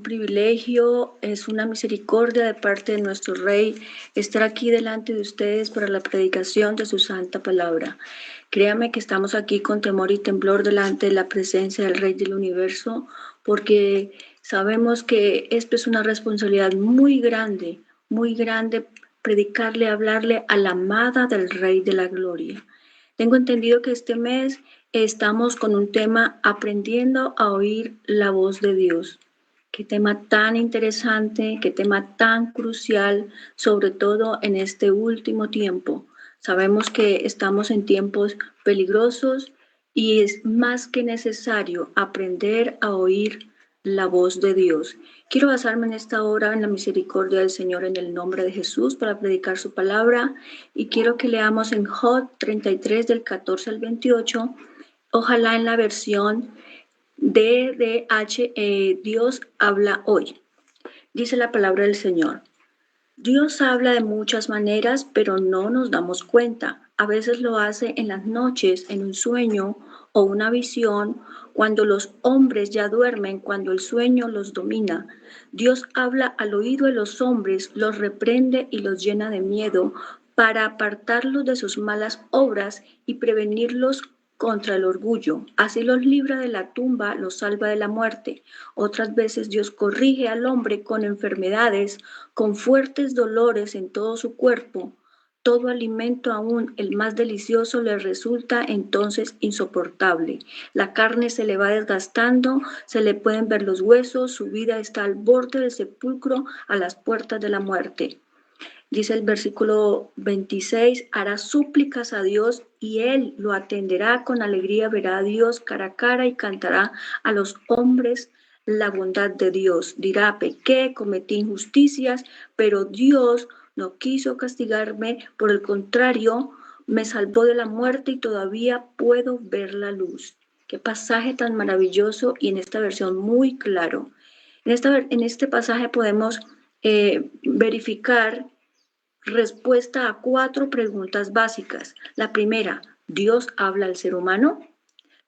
un privilegio, es una misericordia de parte de nuestro Rey estar aquí delante de ustedes para la predicación de su santa palabra. Créame que estamos aquí con temor y temblor delante de la presencia del Rey del Universo, porque sabemos que esto es una responsabilidad muy grande, predicarle, hablarle a la amada del Rey de la Gloria. Tengo entendido que este mes estamos con un tema aprendiendo a oír la voz de Dios. Qué tema tan interesante, qué tema tan crucial, sobre todo en este último tiempo. Sabemos que estamos en tiempos peligrosos y es más que necesario aprender a oír la voz de Dios. Quiero basarme en esta hora en la misericordia del Señor en el nombre de Jesús para predicar su palabra y quiero que leamos en Job 33 del 14 al 28, ojalá en la versión DDH, Dios habla hoy. Dice la palabra del Señor. Dios habla de muchas maneras, pero no nos damos cuenta. A veces lo hace en las noches, en un sueño o una visión, cuando los hombres ya duermen, cuando el sueño los domina. Dios habla al oído de los hombres, los reprende y los llena de miedo para apartarlos de sus malas obras y prevenirlos contra el orgullo. Así los libra de la tumba, los salva de la muerte. Otras veces Dios corrige al hombre con enfermedades, con fuertes dolores en todo su cuerpo. Todo alimento, aún el más delicioso, le resulta entonces insoportable. La carne se le va desgastando, se le pueden ver los huesos, su vida está al borde del sepulcro, a las puertas de la muerte. Dice el versículo 26, hará súplicas a Dios y Él lo atenderá con alegría, verá a Dios cara a cara y cantará a los hombres la bondad de Dios. Dirá, pequé, cometí injusticias, pero Dios no quiso castigarme, por el contrario, me salvó de la muerte y todavía puedo ver la luz. Qué pasaje tan maravilloso y en esta versión muy claro. En este pasaje podemos verificar respuesta a 4 preguntas básicas. La primera, ¿Dios habla al ser humano?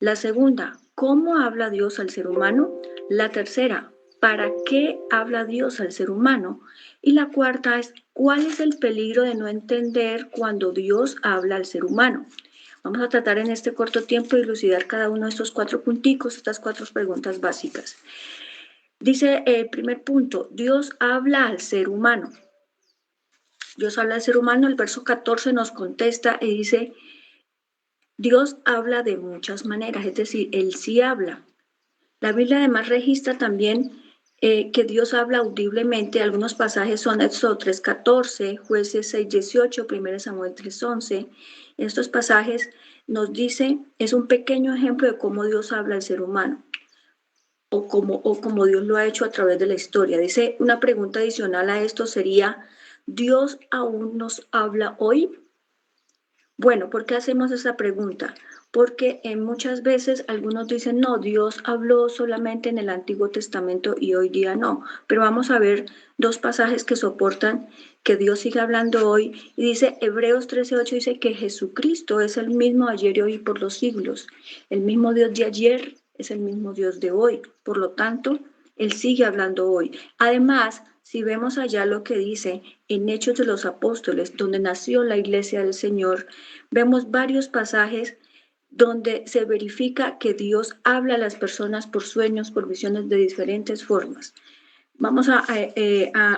La segunda, ¿cómo habla Dios al ser humano? La tercera, ¿para qué habla Dios al ser humano? Y la cuarta es, ¿cuál es el peligro de no entender cuando Dios habla al ser humano? Vamos a tratar en este corto tiempo de elucidar cada uno de estos 4 punticos, estas 4 preguntas básicas. Dice el primer punto, Dios habla al ser humano. Dios habla al ser humano, el verso 14 nos contesta y dice, Dios habla de muchas maneras, es decir, Él sí habla. La Biblia además registra también que Dios habla audiblemente. Algunos pasajes son Éxodo 3:14, Jueces 6:18, 1 Samuel 3:11. En estos pasajes nos dice, es un pequeño ejemplo de cómo Dios habla al ser humano o como Dios lo ha hecho a través de la historia. Dice, una pregunta adicional a esto sería, ¿Dios aún nos habla hoy? Bueno, ¿por qué hacemos esa pregunta? Porque muchas veces algunos dicen, no, Dios habló solamente en el Antiguo Testamento y hoy día no. Pero vamos a ver 2 pasajes que soportan que Dios sigue hablando hoy. Y dice, Hebreos 13:8 dice que Jesucristo es el mismo ayer y hoy por los siglos. El mismo Dios de ayer es el mismo Dios de hoy. Por lo tanto, Él sigue hablando hoy. Además, si vemos allá lo que dice en Hechos de los Apóstoles, donde nació la iglesia del Señor, vemos varios pasajes donde se verifica que Dios habla a las personas por sueños, por visiones de diferentes formas. Vamos a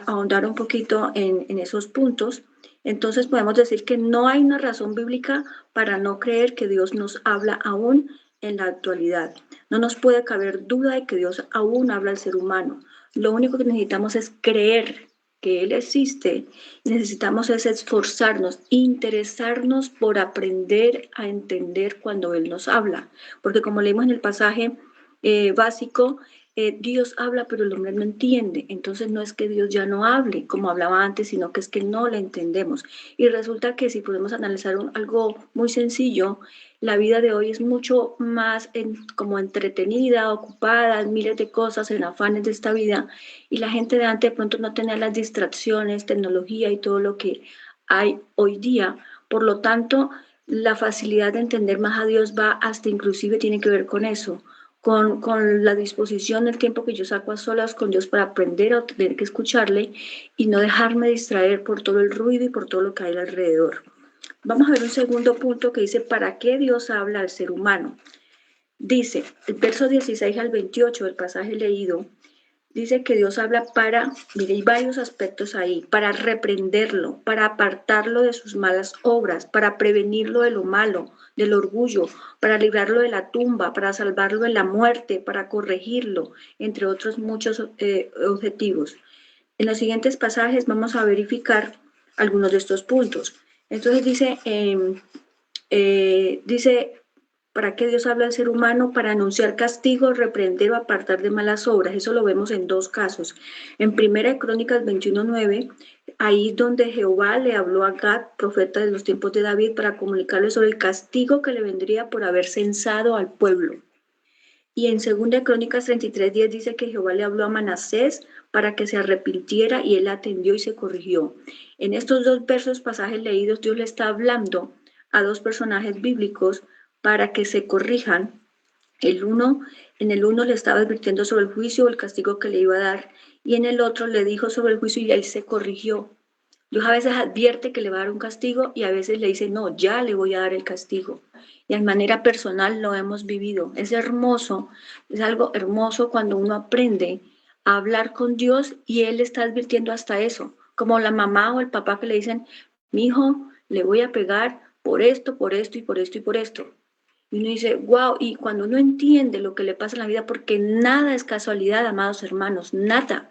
ahondar un poquito en esos puntos. Entonces podemos decir que no hay una razón bíblica para no creer que Dios nos habla aún en la actualidad. No nos puede caber duda de que Dios aún habla al ser humano. Lo único que necesitamos es creer que Él existe. Necesitamos es esforzarnos, interesarnos por aprender a entender cuando Él nos habla. Porque como leímos en el pasaje básico, Dios habla, pero el hombre no entiende. Entonces no es que Dios ya no hable como hablaba antes, sino que es que no le entendemos. Y resulta que si podemos analizar algo muy sencillo, la vida de hoy es mucho más como entretenida, ocupada en miles de cosas, en afanes de esta vida. Y la gente de antes de pronto no tenía las distracciones, tecnología y todo lo que hay hoy día. Por lo tanto, la facilidad de entender más a Dios va hasta inclusive tiene que ver con eso, con la disposición, el tiempo que yo saco a solas con Dios para aprender a tener que escucharle y no dejarme distraer por todo el ruido y por todo lo que hay alrededor. Vamos a ver un segundo punto que dice, ¿para qué Dios habla al ser humano? Dice, el verso 16 al 28 del pasaje leído, dice que Dios habla para, mire, hay varios aspectos ahí, para reprenderlo, para apartarlo de sus malas obras, para prevenirlo de lo malo, del orgullo, para librarlo de la tumba, para salvarlo de la muerte, para corregirlo, entre otros muchos objetivos. En los siguientes pasajes vamos a verificar algunos de estos puntos. Entonces dice, ¿para qué Dios habla al ser humano? Para anunciar castigo, reprender o apartar de malas obras. Eso lo vemos en dos casos. En Primera de Crónicas 21:9, ahí donde Jehová le habló a Gad, profeta de los tiempos de David, para comunicarle sobre el castigo que le vendría por haber censado al pueblo. Y en 2 Crónicas 33:10 dice que Jehová le habló a Manasés para que se arrepintiera y él atendió y se corrigió. En estos dos versos, pasajes leídos, Dios le está hablando a dos personajes bíblicos para que se corrijan. En el uno le estaba advirtiendo sobre el juicio o el castigo que le iba a dar, y en el otro le dijo sobre el juicio y él se corrigió. Dios a veces advierte que le va a dar un castigo y a veces le dice, no, ya le voy a dar el castigo. Y de manera personal lo hemos vivido. Es hermoso, es algo hermoso cuando uno aprende a hablar con Dios y Él está advirtiendo hasta eso. Como la mamá o el papá que le dicen, mi hijo, le voy a pegar por esto, por esto y por esto y por esto. Y uno dice, wow, y cuando uno entiende lo que le pasa en la vida, porque nada es casualidad, amados hermanos, nada.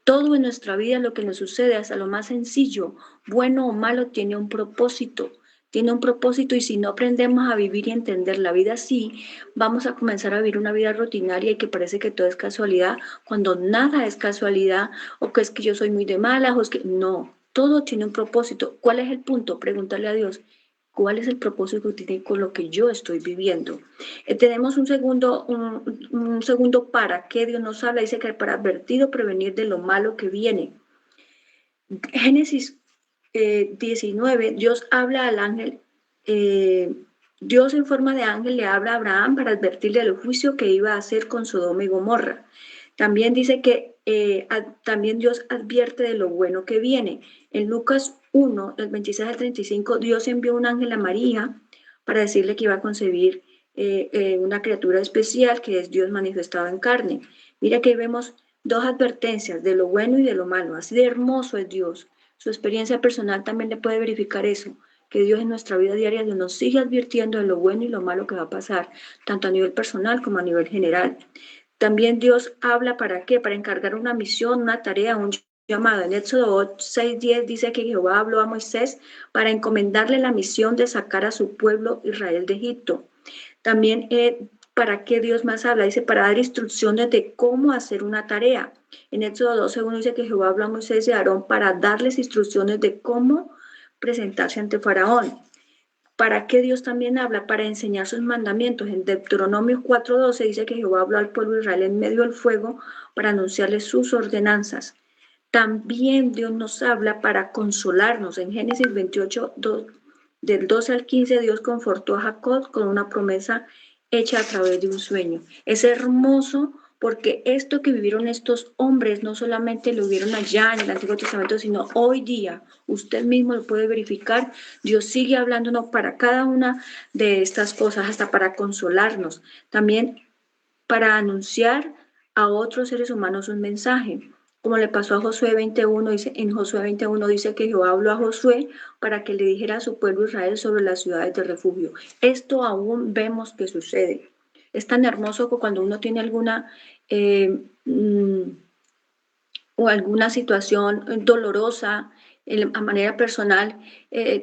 Todo en nuestra vida, lo que nos sucede, hasta lo más sencillo, bueno o malo, tiene un propósito. Tiene un propósito y si no aprendemos a vivir y entender la vida así, vamos a comenzar a vivir una vida rutinaria y que parece que todo es casualidad, cuando nada es casualidad, o que es que yo soy muy de malas, o es que no, todo tiene un propósito. ¿Cuál es el punto? Pregúntale a Dios. ¿Cuál es el propósito que tiene con lo que yo estoy viviendo? Tenemos un segundo para qué Dios nos habla. Dice que para advertir o prevenir de lo malo que viene. Génesis 19, Dios habla al ángel, Dios en forma de ángel le habla a Abraham para advertirle del juicio que iba a hacer con Sodoma y Gomorra. También dice que también Dios advierte de lo bueno que viene. En Lucas 1, del 26 al 35, Dios envió un ángel a María para decirle que iba a concebir una criatura especial que es Dios manifestado en carne. Mira que vemos dos advertencias de lo bueno y de lo malo. Así de hermoso es Dios. Su experiencia personal también le puede verificar eso, que Dios en nuestra vida diaria nos sigue advirtiendo de lo bueno y lo malo que va a pasar, tanto a nivel personal como a nivel general. También Dios habla para qué, para encargar una misión, una tarea, un llamado. En Éxodo 6:10 dice que Jehová habló a Moisés para encomendarle la misión de sacar a su pueblo Israel de Egipto. También ¿para qué Dios más habla? Dice, para dar instrucciones de cómo hacer una tarea. En Éxodo 12:1 dice que Jehová habló a Moisés y a Aarón para darles instrucciones de cómo presentarse ante Faraón. ¿Para qué Dios también habla? Para enseñar sus mandamientos. En Deuteronomio 4:12 dice que Jehová habló al pueblo de Israel en medio del fuego para anunciarles sus ordenanzas. También Dios nos habla para consolarnos. En Génesis 28, del 12 al 15, Dios confortó a Jacob con una promesa hecha a través de un sueño. Es hermoso porque esto que vivieron estos hombres no solamente lo vieron allá en el Antiguo Testamento, sino hoy día, usted mismo lo puede verificar, Dios sigue hablándonos para cada una de estas cosas, hasta para consolarnos, también para anunciar a otros seres humanos un mensaje. Como le pasó a Josué 21, en Josué 21 dice que Jehová habló a Josué para que le dijera a su pueblo Israel sobre las ciudades de refugio. Esto aún vemos que sucede. Es tan hermoso que cuando uno tiene alguna o alguna situación dolorosa a manera personal,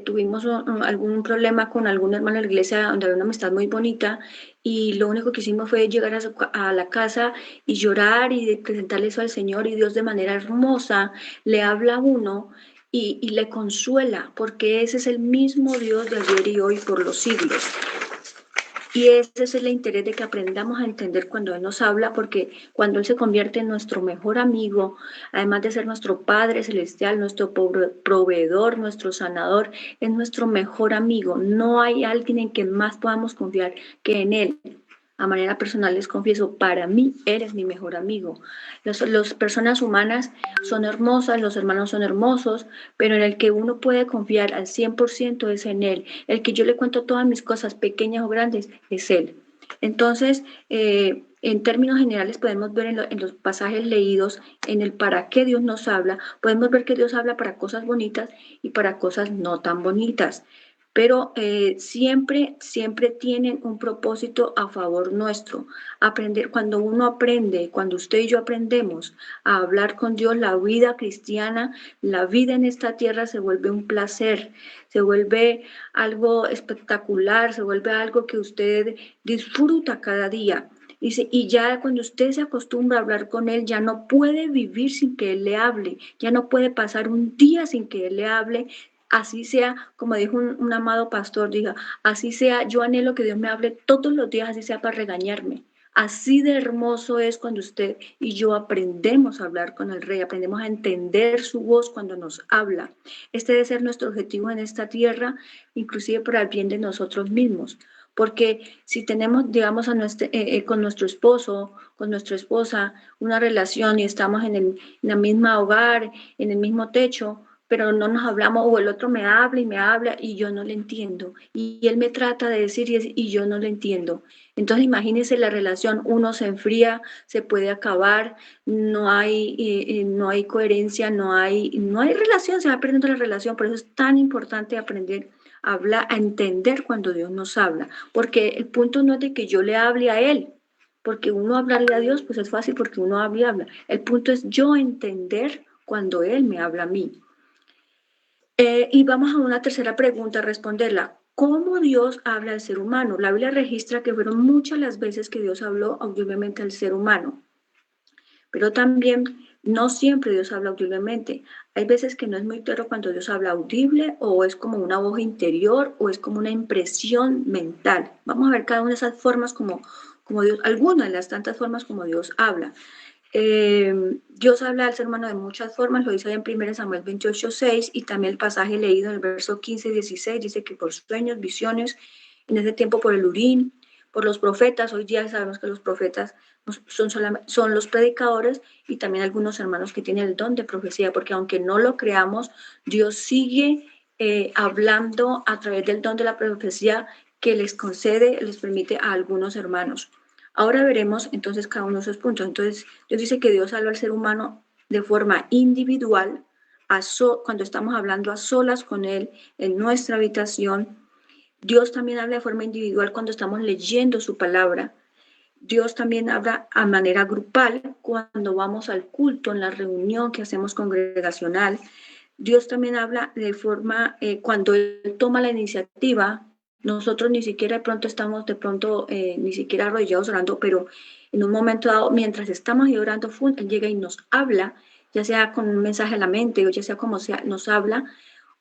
tuvimos algún problema con algún hermano de la iglesia donde había una amistad muy bonita y lo único que hicimos fue llegar a la casa y llorar y presentarle eso al Señor y Dios de manera hermosa le habla a uno y le consuela porque ese es el mismo Dios de ayer y hoy por los siglos. Y ese es el interés de que aprendamos a entender cuando Él nos habla, porque cuando Él se convierte en nuestro mejor amigo, además de ser nuestro Padre Celestial, nuestro proveedor, nuestro sanador, es nuestro mejor amigo. No hay alguien en quien más podamos confiar que en Él. A manera personal les confieso, para mí eres mi mejor amigo. Las personas humanas son hermosas, los hermanos son hermosos, pero en el que uno puede confiar al 100% es en él. El que yo le cuento todas mis cosas, pequeñas o grandes, es él. Entonces, en términos generales podemos ver en los pasajes leídos, en el para qué Dios nos habla, podemos ver que Dios habla para cosas bonitas y para cosas no tan bonitas, pero siempre tienen un propósito a favor nuestro. Aprender, cuando uno aprende, cuando usted y yo aprendemos a hablar con Dios, la vida cristiana, la vida en esta tierra se vuelve un placer, se vuelve algo espectacular, se vuelve algo que usted disfruta cada día. Y ya cuando usted se acostumbra a hablar con él, ya no puede vivir sin que él le hable, ya no puede pasar un día sin que él le hable, así sea, como dijo un amado pastor, diga, así sea, yo anhelo que Dios me hable todos los días, así sea para regañarme. Así de hermoso es cuando usted y yo aprendemos a hablar con el Rey, aprendemos a entender su voz cuando nos habla. Este debe ser nuestro objetivo en esta tierra, inclusive para el bien de nosotros mismos. Porque si tenemos, digamos, con nuestro esposo, con nuestra esposa, una relación y estamos en el mismo hogar, en el mismo techo, pero no nos hablamos, o el otro me habla y yo no le entiendo. Y él me trata de decir y yo no le entiendo. Entonces imagínense la relación, uno se enfría, se puede acabar, no hay coherencia, no hay relación, se va perdiendo la relación. Por eso es tan importante aprender a hablar, a entender cuando Dios nos habla. Porque el punto no es de que yo le hable a él, porque uno hablarle a Dios, pues es fácil porque uno habla y habla. El punto es yo entender cuando Él me habla a mí. Y vamos a una tercera pregunta, a responderla. ¿Cómo Dios habla al ser humano? La Biblia registra que fueron muchas las veces que Dios habló audiblemente al ser humano, pero también no siempre Dios habla audiblemente. Hay veces que no es muy claro cuando Dios habla audible o es como una voz interior o es como una impresión mental. Vamos a ver cada una de esas formas como Dios, algunas de las tantas formas como Dios habla. Dios habla al ser humano de muchas formas, lo dice en 1 Samuel 28:6 y también el pasaje leído en el verso 15 y 16 dice que por sueños, visiones, en ese tiempo por el Urim, por los profetas, hoy día sabemos que los profetas son los predicadores y también algunos hermanos que tienen el don de profecía, porque aunque no lo creamos, Dios sigue hablando a través del don de la profecía que les concede, les permite a algunos hermanos. Ahora veremos entonces cada uno de esos puntos. Entonces, Dios dice que Dios habla al ser humano de forma individual, cuando estamos hablando a solas con Él, en nuestra habitación. Dios también habla de forma individual cuando estamos leyendo su palabra. Dios también habla a manera grupal cuando vamos al culto, en la reunión que hacemos congregacional. Dios también habla de forma, cuando Él toma la iniciativa, nosotros ni siquiera de pronto estamos ni siquiera arrodillados orando, pero en un momento dado, mientras estamos ahí orando, Él llega y nos habla, ya sea con un mensaje a la mente o ya sea como sea, nos habla,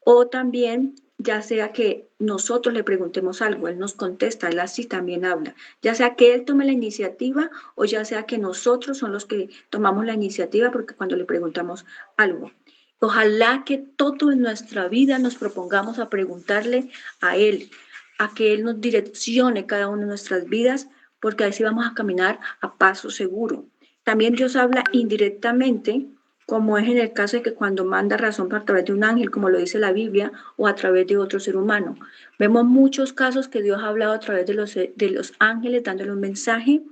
o también ya sea que nosotros le preguntemos algo, Él nos contesta, Él así también habla, ya sea que Él tome la iniciativa o ya sea que nosotros son los que tomamos la iniciativa porque cuando le preguntamos algo. Ojalá que todo en nuestra vida nos propongamos a preguntarle a Él, a que Él nos direccione cada una de nuestras vidas, porque así vamos a caminar a paso seguro. También Dios habla indirectamente, como es en el caso de que cuando manda razón a través de un ángel, como lo dice la Biblia, o a través de otro ser humano. Vemos muchos casos que Dios ha hablado a través de los ángeles, dándole un mensaje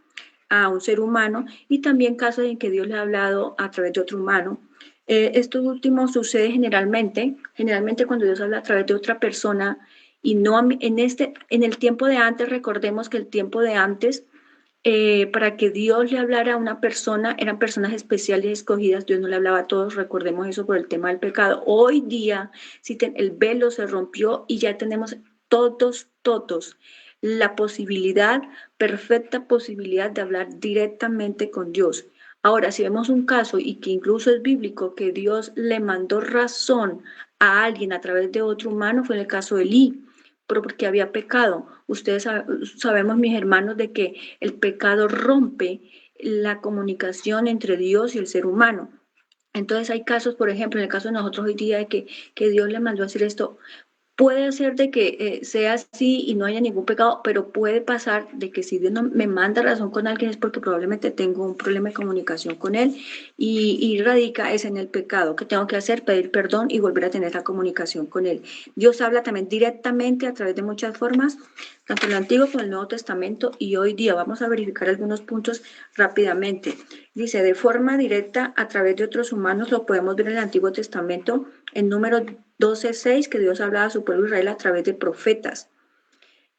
a un ser humano, y también casos en que Dios le ha hablado a través de otro humano. Esto último sucede generalmente cuando Dios habla a través de otra persona y no en el tiempo de antes, recordemos que el tiempo de antes, para que Dios le hablara a una persona, eran personas especiales escogidas, Dios no le hablaba a todos, recordemos eso por el tema del pecado. Hoy día, el velo se rompió y ya tenemos todos, la posibilidad, perfecta posibilidad de hablar directamente con Dios. Ahora, si vemos un caso y que incluso es bíblico, que Dios le mandó razón a alguien a través de otro humano, fue en el caso de Elí, pero porque había pecado. Ustedes sabemos, mis hermanos, de que el pecado rompe la comunicación entre Dios y el ser humano. Entonces hay casos, por ejemplo, en el caso de nosotros hoy día, de que Dios le mandó a hacer esto puede ser de que sea así y no haya ningún pecado, pero puede pasar de que si Dios no me manda razón con alguien es porque probablemente tengo un problema de comunicación con él y radica es en el pecado. ¿Qué tengo que hacer? Pedir perdón y volver a tener esa comunicación con él. Dios habla también directamente a través de muchas formas, tanto en el Antiguo como en el Nuevo Testamento, y hoy día vamos a verificar algunos puntos rápidamente. Dice, de forma directa a través de otros humanos, lo podemos ver en el Antiguo Testamento, en Números 12:6, que Dios hablaba a su pueblo Israel a través de profetas.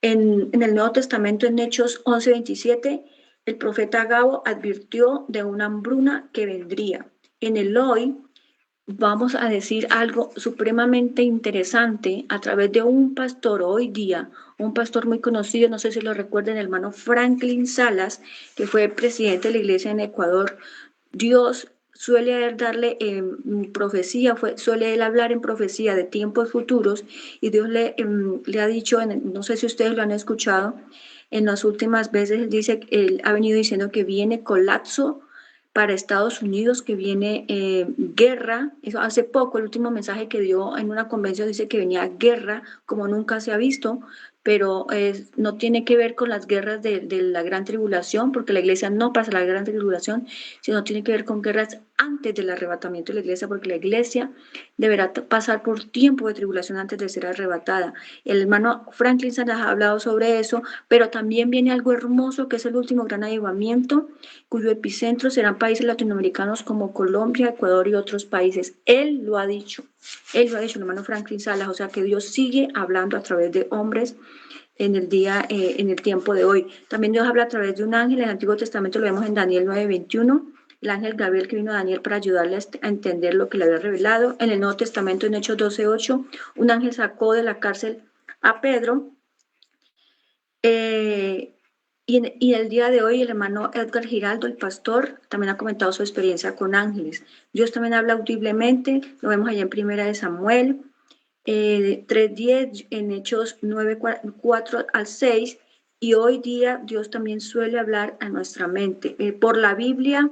En el Nuevo Testamento, en Hechos 11:27, el profeta Agabo advirtió de una hambruna que vendría. En el hoy, vamos a decir algo supremamente interesante a través de un pastor hoy día, un pastor muy conocido, no sé si lo recuerden, el hermano Franklin Salas, que fue presidente de la iglesia en Ecuador. Dios suele darle profecía, suele él hablar en profecía de tiempos futuros y Dios le ha dicho, no sé si ustedes lo han escuchado, en las últimas veces él dice, él ha venido diciendo que viene colapso para Estados Unidos, que viene guerra. Eso hace poco, el último mensaje que dio en una convención dice que venía guerra como nunca se ha visto, pero no tiene que ver con las guerras de la gran tribulación, porque la iglesia no pasa la gran tribulación, sino tiene que ver con guerras antes del arrebatamiento de la iglesia, porque la iglesia deberá pasar por tiempo de tribulación antes de ser arrebatada. El hermano Franklin Salas ha hablado sobre eso, pero también viene algo hermoso que es el último gran avivamiento, cuyo epicentro serán países latinoamericanos como Colombia, Ecuador y otros países. Él lo ha dicho, el hermano Franklin Salas, o sea que Dios sigue hablando a través de hombres en el tiempo de hoy. También Dios habla a través de un ángel, en el Antiguo Testamento lo vemos en Daniel 9:21, el ángel Gabriel que vino a Daniel para ayudarle a entender lo que le había revelado. En el Nuevo Testamento, en Hechos 12:8, un ángel sacó de la cárcel a Pedro. Y el día de hoy el hermano Edgar Giraldo, el pastor, también ha comentado su experiencia con ángeles. Dios también habla audiblemente, lo vemos allá en Primera de Samuel 3:10, en Hechos 9:4 al 6, y hoy día Dios también suele hablar a nuestra mente. Por la Biblia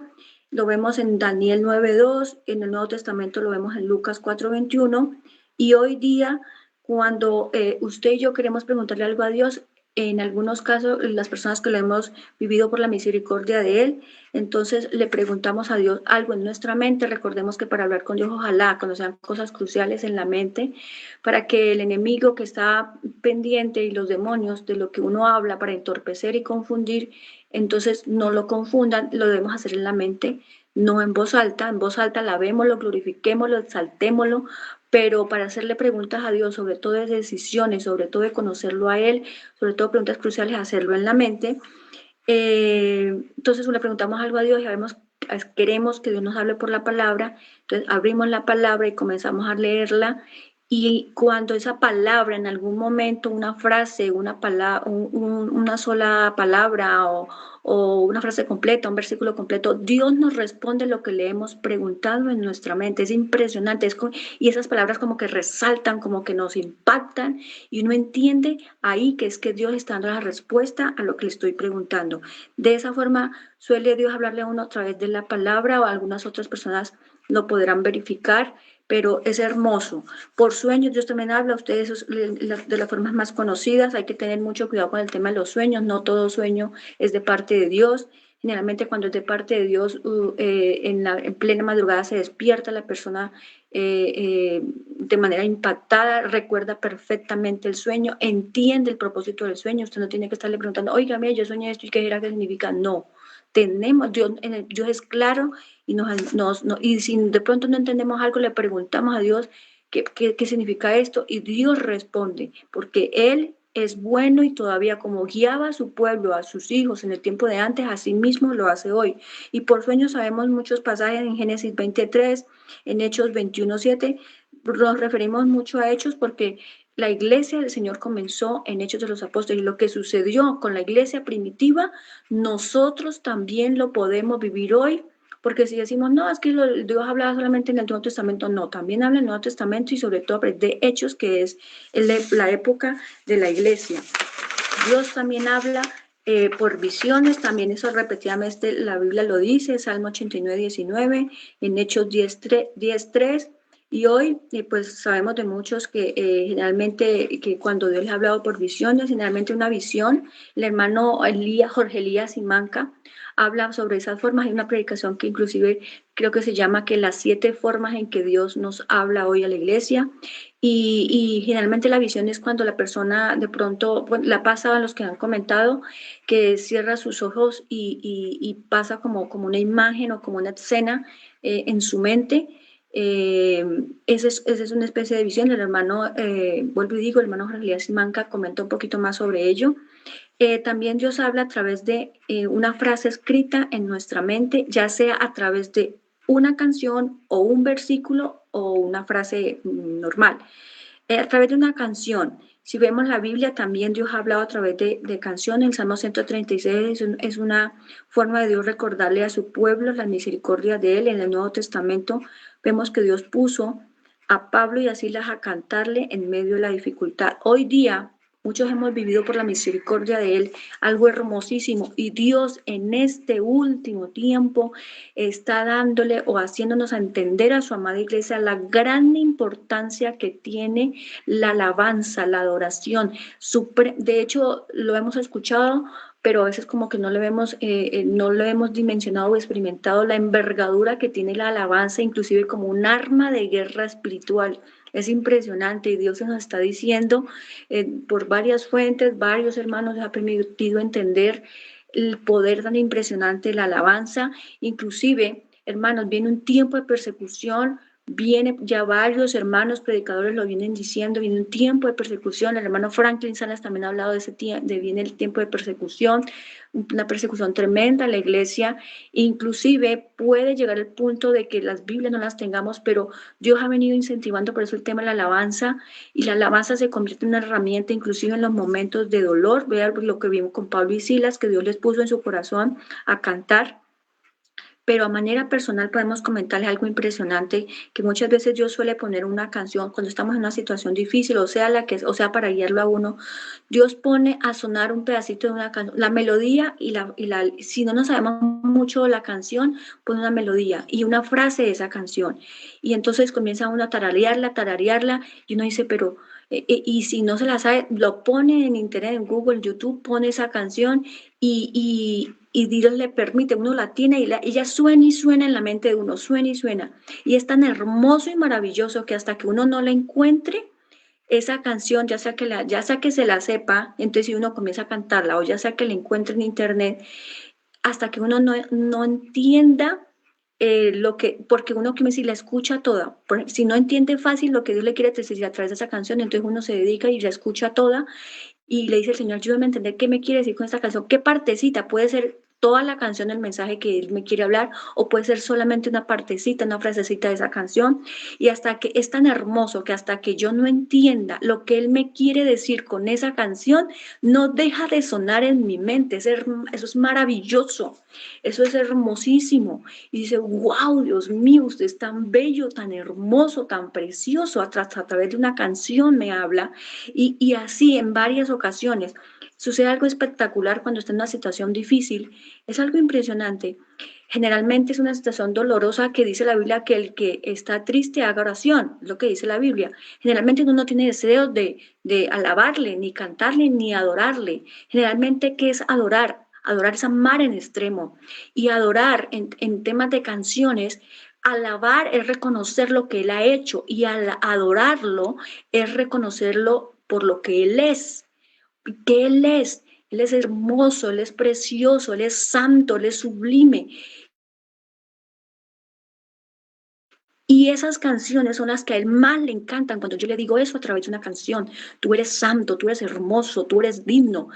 lo vemos en Daniel 9:2, en el Nuevo Testamento lo vemos en Lucas 4:21, y hoy día cuando usted y yo queremos preguntarle algo a Dios, en algunos casos, las personas que lo hemos vivido por la misericordia de Él, entonces le preguntamos a Dios algo en nuestra mente. Recordemos que para hablar con Dios, ojalá, cuando sean cosas cruciales en la mente, para que el enemigo que está pendiente y los demonios de lo que uno habla para entorpecer y confundir, entonces no lo confundan, lo debemos hacer en la mente, no en voz alta. En voz alta alabémoslo, glorifiquémoslo, exaltémoslo, pero para hacerle preguntas a Dios, sobre todo de decisiones, sobre todo de conocerlo a Él, sobre todo preguntas cruciales, hacerlo en la mente. Entonces le preguntamos algo a Dios y queremos que Dios nos hable por la palabra, entonces abrimos la palabra y comenzamos a leerla, y cuando esa palabra en algún momento, una frase, una sola palabra o una frase completa, un versículo completo, Dios nos responde lo que le hemos preguntado en nuestra mente. Es impresionante, y esas palabras como que resaltan, como que nos impactan, y uno entiende ahí que es que Dios está dando la respuesta a lo que le estoy preguntando. De esa forma suele Dios hablarle a uno a través de la palabra, o algunas otras personas lo podrán verificar, pero es hermoso. Por sueños Dios también habla a ustedes de las formas más conocidas. Hay que tener mucho cuidado con el tema de los sueños. No todo sueño es de parte de Dios. Generalmente cuando es de parte de Dios, en plena madrugada se despierta la persona de manera impactada, recuerda perfectamente el sueño, entiende el propósito del sueño. Usted no tiene que estarle preguntando, oiga, mira, yo soñé esto y qué era que significa. No, Dios es claro, y si de pronto no entendemos algo, le preguntamos a Dios qué significa esto, y Dios responde, porque Él es bueno, y todavía como guiaba a su pueblo, a sus hijos en el tiempo de antes, así mismo lo hace hoy. Y por sueños sabemos muchos pasajes en Génesis 23, en Hechos 21:7, nos referimos mucho a Hechos porque la iglesia del Señor comenzó en Hechos de los Apóstoles, y lo que sucedió con la iglesia primitiva, nosotros también lo podemos vivir hoy. Porque si decimos, no, es que Dios hablaba solamente en el Nuevo Testamento, no, también habla en el Nuevo Testamento, y sobre todo de Hechos, que es la época de la iglesia. Dios también habla por visiones, también eso repetidamente la Biblia lo dice, Salmo 89:19, en Hechos 10:3, Y hoy, pues sabemos de muchos que generalmente que cuando Dios les ha hablado por visiones, generalmente una visión, el hermano Jorge Elías Simanca habla sobre esas formas. Hay una predicación que inclusive creo que se llama que las 7 formas en que Dios nos habla hoy a la iglesia. Y generalmente la visión es cuando la persona de pronto, bueno, la pasa a los que han comentado, que cierra sus ojos y pasa como una imagen o como una escena en su mente. Esa es una especie de visión. El hermano, vuelvo y digo, el hermano Jorge Elías Simanca comenta un poquito más sobre ello. También Dios habla a través de una frase escrita en nuestra mente, ya sea a través de una canción o un versículo o una frase normal. A través de una canción. Si vemos la Biblia, también Dios ha hablado a través de canciones. El Salmo 136 es una forma de Dios recordarle a su pueblo la misericordia de Él. En el Nuevo Testamento vemos que Dios puso a Pablo y a Silas a cantarle en medio de la dificultad. Hoy día, muchos hemos vivido por la misericordia de Él algo hermosísimo y Dios en este último tiempo está dándole o haciéndonos a entender a su amada iglesia la gran importancia que tiene la alabanza, la adoración. De hecho, lo hemos escuchado, pero a veces como que no lo hemos dimensionado o experimentado la envergadura que tiene la alabanza, inclusive como un arma de guerra espiritual. Es impresionante y Dios nos está diciendo por varias fuentes, varios hermanos les ha permitido entender el poder tan impresionante de la alabanza. Inclusive, hermanos, viene un tiempo de persecución, viene ya varios hermanos predicadores lo vienen diciendo, viene un tiempo de persecución. El hermano Franklin Salas también ha hablado de ese tiempo, de viene el tiempo de persecución, una persecución tremenda en la iglesia. Inclusive puede llegar el punto de que las Biblias no las tengamos, pero Dios ha venido incentivando por eso el tema de la alabanza, y la alabanza se convierte en una herramienta inclusive en los momentos de dolor. Vean lo que vimos con Pablo y Silas, que Dios les puso en su corazón a cantar. Pero a manera personal podemos comentarles algo impresionante, que muchas veces Dios suele poner una canción cuando estamos en una situación difícil, o sea para guiarlo a uno. Dios pone a sonar un pedacito de una canción, la melodía si no nos sabemos mucho la canción, pone una melodía y una frase de esa canción. Y entonces comienza uno a tararearla, y uno dice, pero y si no se la sabe, lo pone en internet, en Google, YouTube, pone esa canción y Dios le permite, uno la tiene y ella suena y suena en la mente de uno, suena y suena. Y es tan hermoso y maravilloso que hasta que uno no la encuentre, esa canción, ya sea que se la sepa, entonces si uno comienza a cantarla, o ya sea que la encuentre en internet, hasta que uno no entienda porque uno que si la escucha toda, si no entiende fácil lo que Dios le quiere decir a través de esa canción, entonces uno se dedica y la escucha toda y le dice al Señor, ayúdame a entender qué me quiere decir con esta canción, qué partecita, puede ser toda la canción, el mensaje que Él me quiere hablar, o puede ser solamente una partecita, una frasecita de esa canción, y hasta que es tan hermoso que hasta que yo no entienda lo que Él me quiere decir con esa canción, no deja de sonar en mi mente. Eso es maravilloso, eso es hermosísimo, y dice, wow, Dios mío, usted es tan bello, tan hermoso, tan precioso, a través de una canción me habla, y así en varias ocasiones. Sucede algo espectacular cuando está en una situación difícil, es algo impresionante. Generalmente es una situación dolorosa que dice la Biblia que el que está triste haga oración, es lo que dice la Biblia. Generalmente uno no tiene deseo de alabarle, ni cantarle, ni adorarle. Generalmente, ¿qué es adorar? Adorar es amar en extremo. Y adorar en temas de canciones, alabar es reconocer lo que Él ha hecho, y al adorarlo es reconocerlo por lo que Él es. ¿Qué Él es? Él es hermoso, Él es precioso, Él es santo, Él es sublime. Y esas canciones son las que a Él más le encantan cuando yo le digo eso a través de una canción. Tú eres santo, tú eres hermoso, tú eres digno.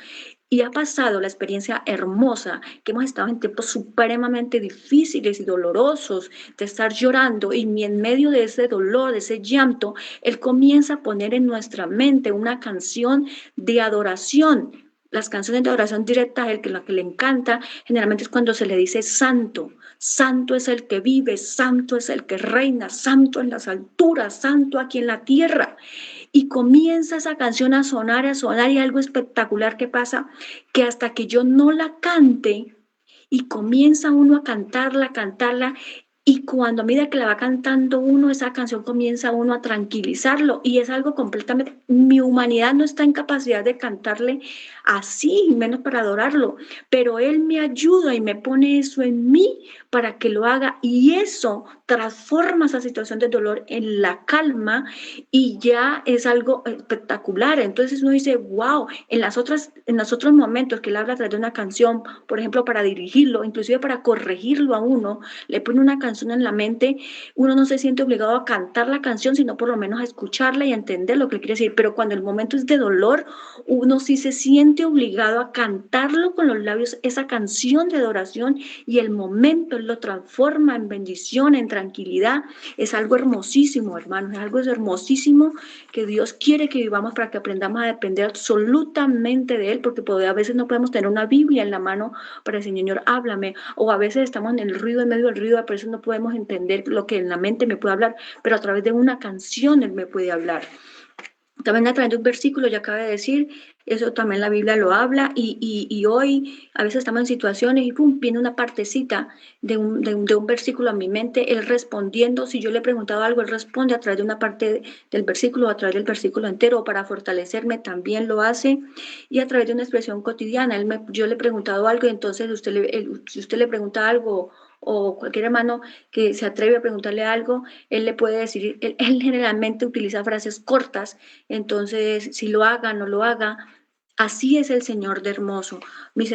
Y ha pasado la experiencia hermosa que hemos estado en tiempos supremamente difíciles y dolorosos de estar llorando, y en medio de ese dolor, de ese llanto, Él comienza a poner en nuestra mente una canción de adoración. Las canciones de adoración directa a Él, que la que le encanta, generalmente es cuando se le dice santo. Santo es el que vive, santo es el que reina, santo en las alturas, santo aquí en la tierra. Y comienza esa canción a sonar, y algo espectacular que pasa, que hasta que yo no la cante, y comienza uno a cantarla, Y cuando a medida que la va cantando uno, esa canción comienza uno a tranquilizarlo y es algo completamente, mi humanidad no está en capacidad de cantarle así, menos para adorarlo, pero Él me ayuda y me pone eso en mí para que lo haga y eso transforma esa situación de dolor en la calma y ya es algo espectacular. Entonces uno dice, wow, en los otros momentos que Él habla a través de una canción, por ejemplo, para dirigirlo, inclusive para corregirlo a uno, le pone una canción en la mente, uno no se siente obligado a cantar la canción, sino por lo menos a escucharla y a entender lo que quiere decir. Pero cuando el momento es de dolor, uno sí se siente obligado a cantarlo con los labios, esa canción de adoración, y el momento lo transforma en bendición, en tranquilidad. Es algo hermosísimo, hermanos, es algo hermosísimo que Dios quiere que vivamos para que aprendamos a depender absolutamente de Él, porque a veces no podemos tener una Biblia en la mano para decir, Señor, háblame, o a veces estamos en el ruido, en medio del ruido, por eso no podemos entender lo que en la mente me puede hablar, pero a través de una canción Él me puede hablar. También a través de un versículo, ya acabé de decir, eso también la Biblia lo habla y hoy a veces estamos en situaciones y pum, viene una partecita de un versículo a mi mente, él respondiendo, si yo le he preguntado algo, él responde a través de una parte del versículo, a través del versículo entero, para fortalecerme también lo hace y a través de una expresión cotidiana. Yo le he preguntado algo y entonces si usted le pregunta algo o cualquier hermano que se atreve a preguntarle algo, él le puede decir, él generalmente utiliza frases cortas, entonces si lo haga, no lo haga, así es el Señor de hermoso. Mis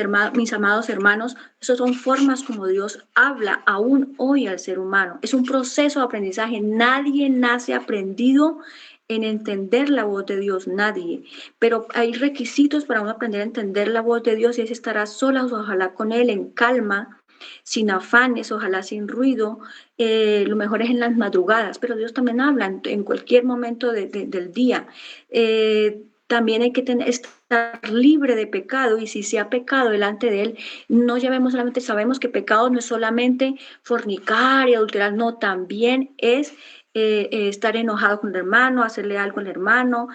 amados hermanos, esas son formas como Dios habla aún hoy al ser humano. Es un proceso de aprendizaje. Nadie nace aprendido en entender la voz de Dios, nadie. Pero hay requisitos para uno aprender a entender la voz de Dios y es estar a solas, ojalá con Él, en calma, sin afanes, ojalá sin ruido. Lo mejor es en las madrugadas, pero Dios también habla en cualquier momento del día. También hay que estar libre de pecado y si se ha pecado delante de Él, no llevemos solamente, sabemos que pecado no es solamente fornicar y adulterar, no, también es estar enojado con el hermano, hacerle algo al hermano,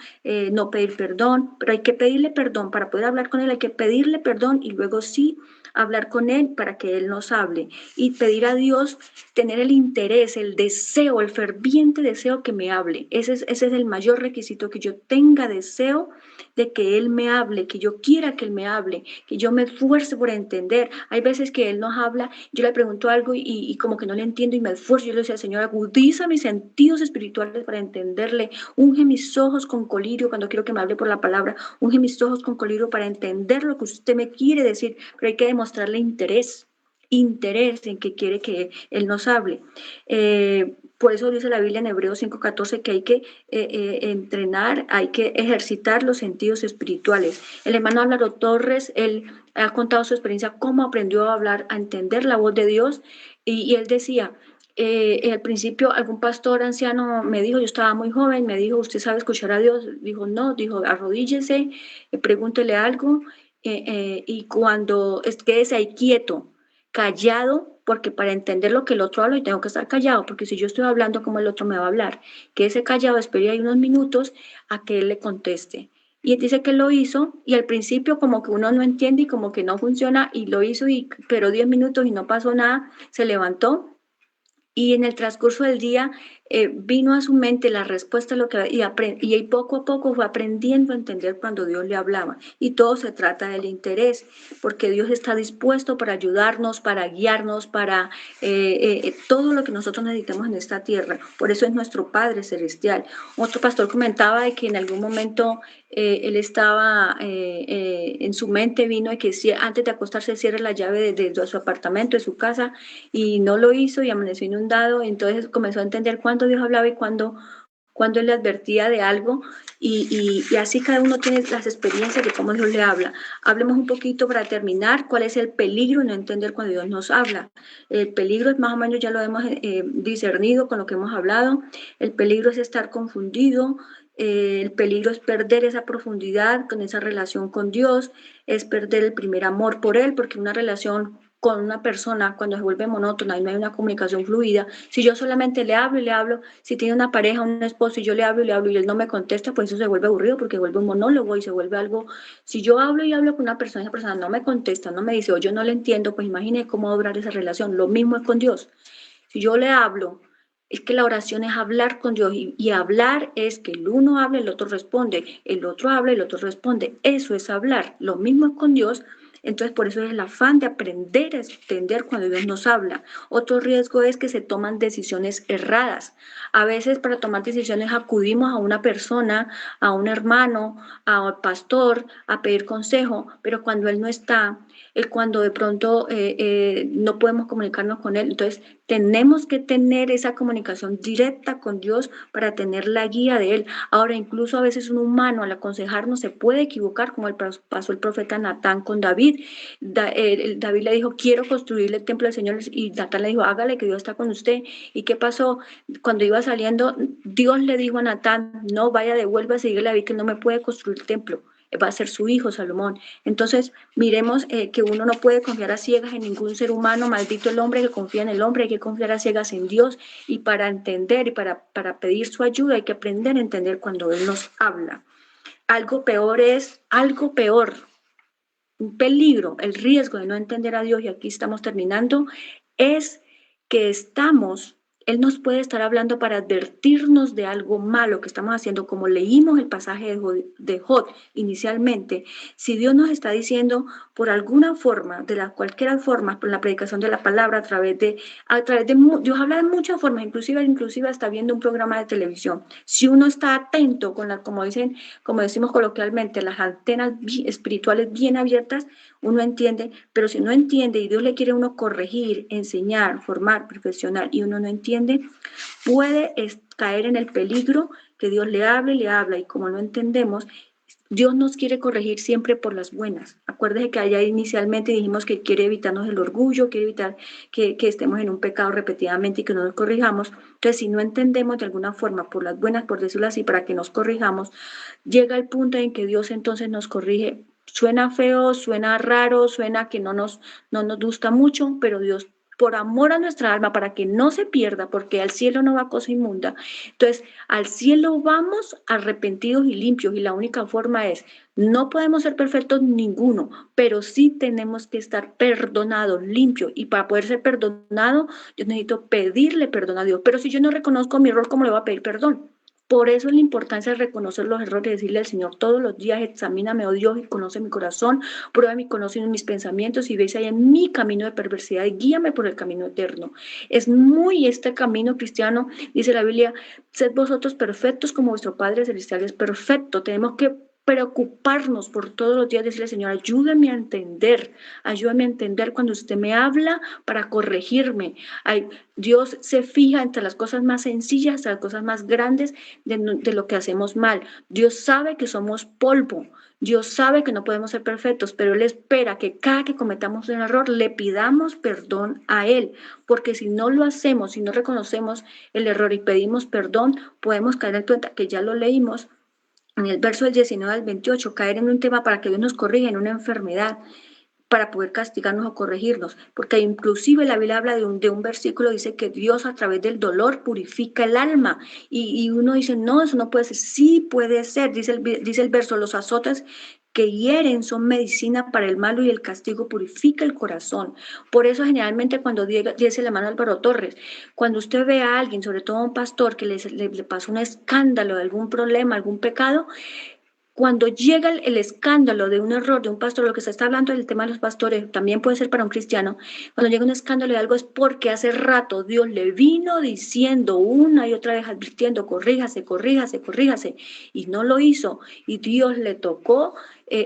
no pedir perdón, pero hay que pedirle perdón para poder hablar con Él, hay que pedirle perdón y luego sí hablar con Él para que Él nos hable y pedir a Dios tener el interés, el deseo, el ferviente deseo que me hable. Ese es el mayor requisito, que yo tenga deseo de que Él me hable, que yo quiera que Él me hable, que yo me esfuerce por entender. Hay veces que Él nos habla, yo le pregunto algo y como que no le entiendo y me esfuerzo. Yo le decía, Señor, agudiza mis sentidos espirituales para entenderle. Unge mis ojos con colirio cuando quiero que me hable por la palabra. Unge mis ojos con colirio para entender lo que usted me quiere decir, pero hay que demostrarle interés en que quiere que Él nos hable. Por eso dice la Biblia en Hebreos 5:14 que hay que entrenar, hay que ejercitar los sentidos espirituales. El hermano Álvaro Torres, él ha contado su experiencia, cómo aprendió a hablar, a entender la voz de Dios, y él decía, al principio algún pastor anciano me dijo, yo estaba muy joven, me dijo, ¿usted sabe escuchar a Dios? Dijo, no, dijo, arrodíllese, pregúntele algo, y cuando quédese ahí quieto, callado, porque para entender lo que el otro habla, y tengo que estar callado, porque si yo estoy hablando, como el otro me va a hablar? Quédese callado, espere ahí unos minutos a que él le conteste. Y él dice que lo hizo, y al principio como que uno no entiende y como que no funciona, y lo hizo, pero 10 minutos y no pasó nada, se levantó, y en el transcurso del día vino a su mente la respuesta a lo que y poco a poco fue aprendiendo a entender cuando Dios le hablaba. Y todo se trata del interés, porque Dios está dispuesto para ayudarnos, para guiarnos, para todo lo que nosotros necesitamos en esta tierra. Por eso es nuestro Padre Celestial. Otro pastor comentaba de que en algún momento él estaba en su mente, vino de que antes de acostarse cierre la llave de su apartamento, de su casa, y no lo hizo y amaneció inundado. Entonces comenzó a entender cuándo Dios hablaba y cuándo Él le advertía de algo, y así cada uno tiene las experiencias de cómo Dios le habla. Hablemos un poquito para terminar cuál es el peligro de no entender cuando Dios nos habla. El peligro es más o menos, ya lo hemos discernido con lo que hemos hablado. El peligro es estar confundido. El peligro es perder esa profundidad con esa relación con Dios, es perder el primer amor por Él, porque una relación con una persona, cuando se vuelve monótona y no hay una comunicación fluida, si yo solamente le hablo y le hablo, si tiene una pareja, un esposo, y yo le hablo y él no me contesta, pues eso se vuelve aburrido, porque vuelve un monólogo y se vuelve algo. Si yo hablo y hablo con una persona y esa persona no me contesta, no me dice, o yo no le entiendo, pues imagine cómo va a durar esa relación. Lo mismo es con Dios. Si yo le hablo, es que la oración es hablar con Dios y hablar es que el uno habla, el otro responde, el otro habla, el otro responde. Eso es hablar. Lo mismo es con Dios. Entonces, por eso es el afán de aprender a entender cuando Dios nos habla. Otro riesgo es que se toman decisiones erradas. A veces para tomar decisiones acudimos a una persona, a un hermano, a un pastor, a pedir consejo, pero cuando él no está, cuando de pronto no podemos comunicarnos con él, entonces tenemos que tener esa comunicación directa con Dios para tener la guía de Él. Ahora, incluso a veces un humano al aconsejarnos se puede equivocar, como pasó el profeta Natán con David. David le dijo, quiero construir el templo del Señor, y Natán le dijo, hágale, que Dios está con usted. ¿Y qué pasó? Cuando iba saliendo, Dios le dijo a Natán, no, vaya, devuélvase, dígale a David que no me puede construir el templo, va a ser su hijo Salomón. Entonces, miremos que uno no puede confiar a ciegas en ningún ser humano, maldito el hombre que confía en el hombre, hay que confiar a ciegas en Dios, y para entender y para pedir su ayuda hay que aprender a entender cuando Él nos habla. Algo peor, un peligro, el riesgo de no entender a Dios, y aquí estamos terminando, es que Él nos puede estar hablando para advertirnos de algo malo que estamos haciendo, como leímos el pasaje de Job inicialmente. Si Dios nos está diciendo por alguna forma, de las cualquier forma, por la predicación de la palabra, Dios habla de muchas formas, inclusive está viendo un programa de televisión. Si uno está atento con como decimos coloquialmente, las antenas espirituales bien abiertas, uno entiende, pero si no entiende y Dios le quiere a uno corregir, enseñar, formar, perfeccionar, y uno no entiende, puede caer en el peligro que Dios le habla, y como no entendemos, Dios nos quiere corregir siempre por las buenas. Acuérdese que allá inicialmente dijimos que quiere evitarnos el orgullo, quiere evitar que estemos en un pecado repetidamente y que no nos corrijamos. Entonces, si no entendemos de alguna forma por las buenas, por decirlo así, para que nos corrijamos, llega el punto en que Dios entonces nos corrige. Suena feo, suena raro, suena que no nos gusta mucho, pero Dios, por amor a nuestra alma, para que no se pierda, porque al cielo no va cosa inmunda. Entonces, al cielo vamos arrepentidos y limpios, y la única forma es, no podemos ser perfectos ninguno, pero sí tenemos que estar perdonados, limpios, y para poder ser perdonado, yo necesito pedirle perdón a Dios. Pero si yo no reconozco mi error, ¿cómo le voy a pedir perdón? Por eso es la importancia de reconocer los errores y decirle al Señor todos los días, examíname, oh Dios, y conoce mi corazón, pruébame y conoce mis pensamientos, y veis ahí en mi camino de perversidad y guíame por el camino eterno. Es muy este camino cristiano, dice la Biblia, sed vosotros perfectos como vuestro Padre Celestial es perfecto. Tenemos que preocuparnos por todos los días, decirle, Señor, ayúdame a entender cuando usted me habla para corregirme. Dios se fija entre las cosas más sencillas hasta las cosas más grandes de lo que hacemos mal. Dios sabe que somos polvo. Dios sabe que no podemos ser perfectos, pero Él espera que cada que cometamos un error le pidamos perdón a Él, porque si no lo hacemos, si no reconocemos el error y pedimos perdón, podemos caer en cuenta que ya lo leímos en el verso del 19 al 28, caer en un tema para que Dios nos corrija en una enfermedad, para poder castigarnos o corregirnos, porque inclusive la Biblia habla de un versículo, dice que Dios a través del dolor purifica el alma, y uno dice, no, eso no puede ser. Sí puede ser, dice el verso, los azotes que hieren son medicina para el malo, y el castigo purifica el corazón. Por eso generalmente cuando dice el hermano Álvaro Torres, cuando usted ve a alguien, sobre todo a un pastor, que le pasó un escándalo de algún problema, algún pecado, cuando llega el escándalo de un error de un pastor, lo que se está hablando del tema de los pastores, también puede ser para un cristiano, cuando llega un escándalo de algo es porque hace rato Dios le vino diciendo una y otra vez, advirtiendo, corríjase, corríjase, corríjase, y no lo hizo, y Dios le tocó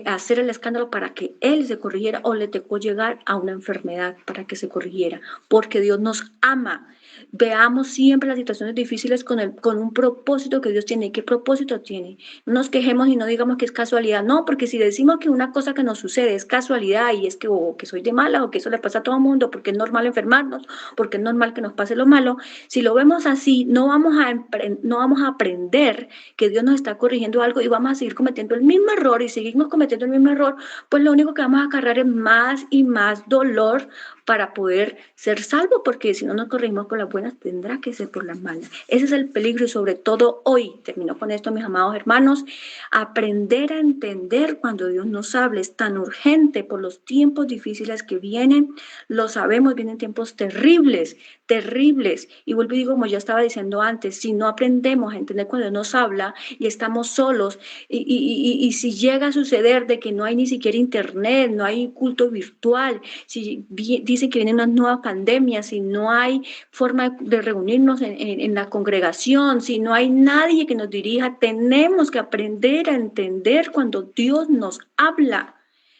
hacer el escándalo para que él se corrigiera, o le tocó llegar a una enfermedad para que se corrigiera, porque Dios nos ama. Veamos siempre las situaciones difíciles con un propósito que Dios tiene. ¿Qué propósito tiene? No nos quejemos y no digamos que es casualidad. No, porque si decimos que una cosa que nos sucede es casualidad, y es que, que soy de mala, o que eso le pasa a todo el mundo, porque es normal enfermarnos, porque es normal que nos pase lo malo, si lo vemos así, no vamos a aprender que Dios nos está corrigiendo algo, y vamos a seguir cometiendo el mismo error, y seguimos cometiendo el mismo error, pues lo único que vamos a acarrear es más y más dolor para poder ser salvos, porque si no nos corregimos por las buenas, buenas tendrá que ser por las malas. Ese es el peligro y sobre todo hoy, termino con esto mis amados hermanos, aprender a entender cuando Dios nos habla es tan urgente por los tiempos difíciles que vienen, lo sabemos, vienen tiempos terribles, terribles. Y vuelvo y digo, como ya estaba diciendo antes, si no aprendemos a entender cuando Dios nos habla y estamos solos, y si llega a suceder de que no hay ni siquiera internet, no hay culto virtual, si dicen que vienen unas nuevas pandemias, si no hay forma de reunirnos en la congregación, si no hay nadie que nos dirija, tenemos que aprender a entender cuando Dios nos habla.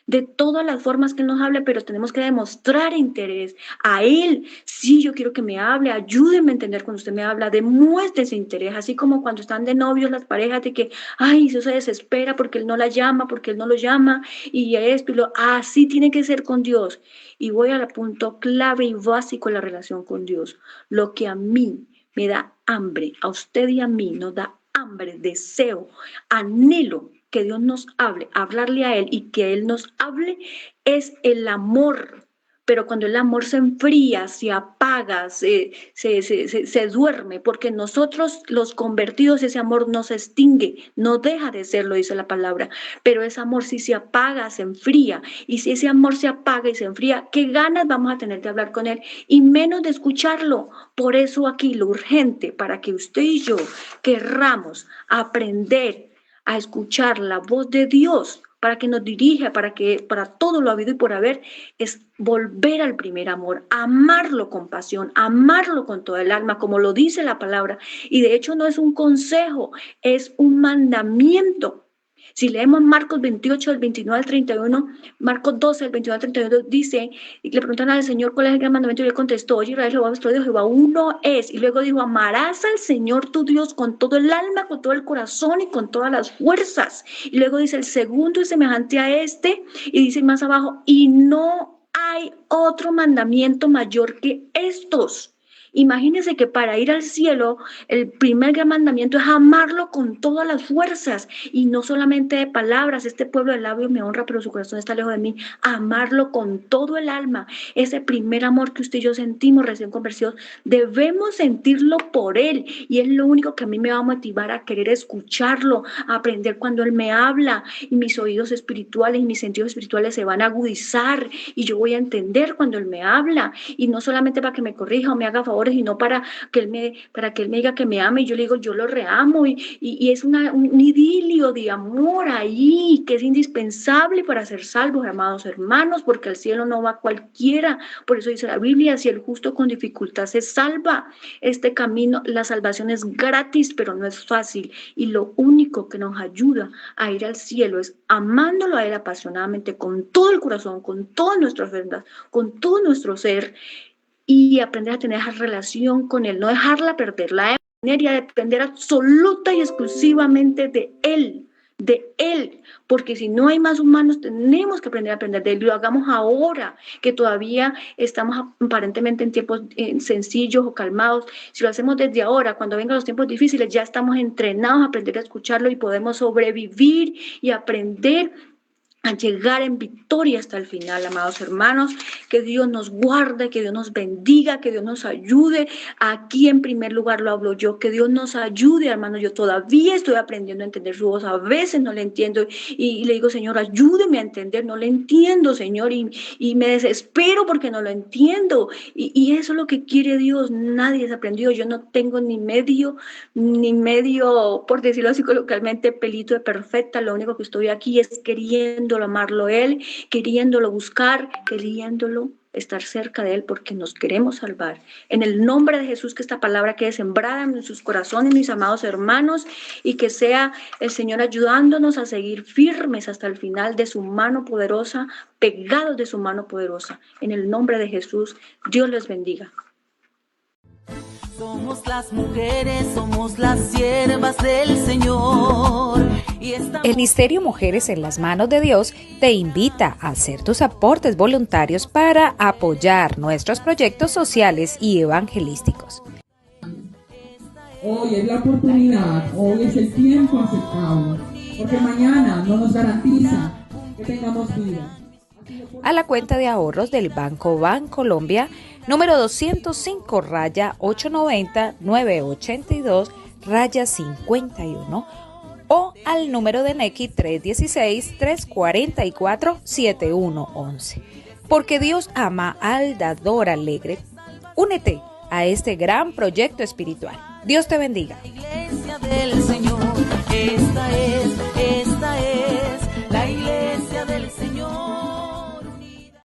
De todas las formas que Él nos habla, pero tenemos que demostrar interés a Él. Sí, yo quiero que me hable, ayúdenme a entender cuando usted me habla, demuestre ese interés, así como cuando están de novios las parejas de que, ay, eso se desespera porque Él no la llama, porque Él no lo llama, y esto, así tiene que ser con Dios. Y voy al punto clave y básico de la relación con Dios. Lo que a mí me da hambre, a usted y a mí nos da hambre, deseo, anhelo que Dios nos hable, hablarle a Él y que Él nos hable, es el amor. Pero cuando el amor se enfría, se apaga, se duerme, porque nosotros los convertidos ese amor no se extingue, no deja de ser, lo dice la palabra, pero ese amor si se apaga, se enfría, y si ese amor se apaga y se enfría, ¿qué ganas vamos a tener de hablar con Él? Y menos de escucharlo. Por eso aquí lo urgente, para que usted y yo querramos aprender a escuchar la voz de Dios, para que nos dirija, para todo lo habido y por haber, es volver al primer amor, amarlo con pasión, amarlo con toda el alma, como lo dice la palabra. Y de hecho no es un consejo, es un mandamiento. Si leemos Marcos 28, del 29 al 31, Marcos 12, del 29 al 31, dice, y le preguntan al Señor cuál es el gran mandamiento, y él contestó, oye Israel, Jehová vuestro Dios, Jehová uno es. Y luego dijo, amarás al Señor tu Dios con todo el alma, con todo el corazón y con todas las fuerzas. Y luego dice, el segundo es semejante a este, y dice más abajo, y no hay otro mandamiento mayor que estos. Imagínense que para ir al cielo, el primer gran mandamiento es amarlo con todas las fuerzas y no solamente de palabras. Este pueblo de labios me honra, pero su corazón está lejos de mí. Amarlo con todo el alma. Ese primer amor que usted y yo sentimos recién convertidos, debemos sentirlo por Él y es lo único que a mí me va a motivar a querer escucharlo, a aprender cuando Él me habla y mis oídos espirituales y mis sentidos espirituales se van a agudizar y yo voy a entender cuando Él me habla y no solamente para que me corrija o me haga favor, y no para que él me diga que me ame y yo le digo yo lo reamo y es un idilio de amor ahí que es indispensable para ser salvos, amados hermanos, porque al cielo no va cualquiera. Por eso dice la Biblia, si el justo con dificultad se salva, este camino, la salvación es gratis, pero no es fácil, y lo único que nos ayuda a ir al cielo es amándolo a Él apasionadamente con todo el corazón, con todas nuestras vendas, con todo nuestro ser, y aprender a tener esa relación con Él, no dejarla perder, la y a depender absoluta y exclusivamente de Él, porque si no hay más humanos, tenemos que aprender de Él, y lo hagamos ahora, que todavía estamos aparentemente en tiempos sencillos o calmados. Si lo hacemos desde ahora, cuando vengan los tiempos difíciles, ya estamos entrenados a aprender a escucharlo y podemos sobrevivir y aprender a llegar en victoria hasta el final, amados hermanos. Que Dios nos guarde, que Dios nos bendiga, que Dios nos ayude. Aquí en primer lugar lo hablo yo, que Dios nos ayude, hermanos. Yo todavía estoy aprendiendo a entender su voz, a veces no le entiendo y le digo, Señor, ayúdeme a entender, no le entiendo, Señor, y me desespero porque no lo entiendo, y eso es lo que quiere Dios. Nadie es aprendido, yo no tengo ni medio, por decirlo así coloquialmente, pelito de perfecta. Lo único que estoy aquí es queriendo amarlo Él, queriéndolo buscar, queriéndolo estar cerca de Él, porque nos queremos salvar. En el nombre de Jesús, que esta palabra quede sembrada en sus corazones, mis amados hermanos, y que sea el Señor ayudándonos a seguir firmes hasta el final de su mano poderosa, pegados de su mano poderosa. En el nombre de Jesús, Dios les bendiga. Somos las mujeres, somos las siervas del Señor. El Ministerio Mujeres en las Manos de Dios te invita a hacer tus aportes voluntarios para apoyar nuestros proyectos sociales y evangelísticos. Hoy es la oportunidad, hoy es el tiempo aceptado, porque mañana no nos garantiza que tengamos vida. A la cuenta de ahorros del Banco Bancolombia número 205-890-982-51 o al número de Nequi 316-344-7111. Porque Dios ama al dador alegre. Únete a este gran proyecto espiritual. Dios te bendiga. Iglesia del Señor, esta es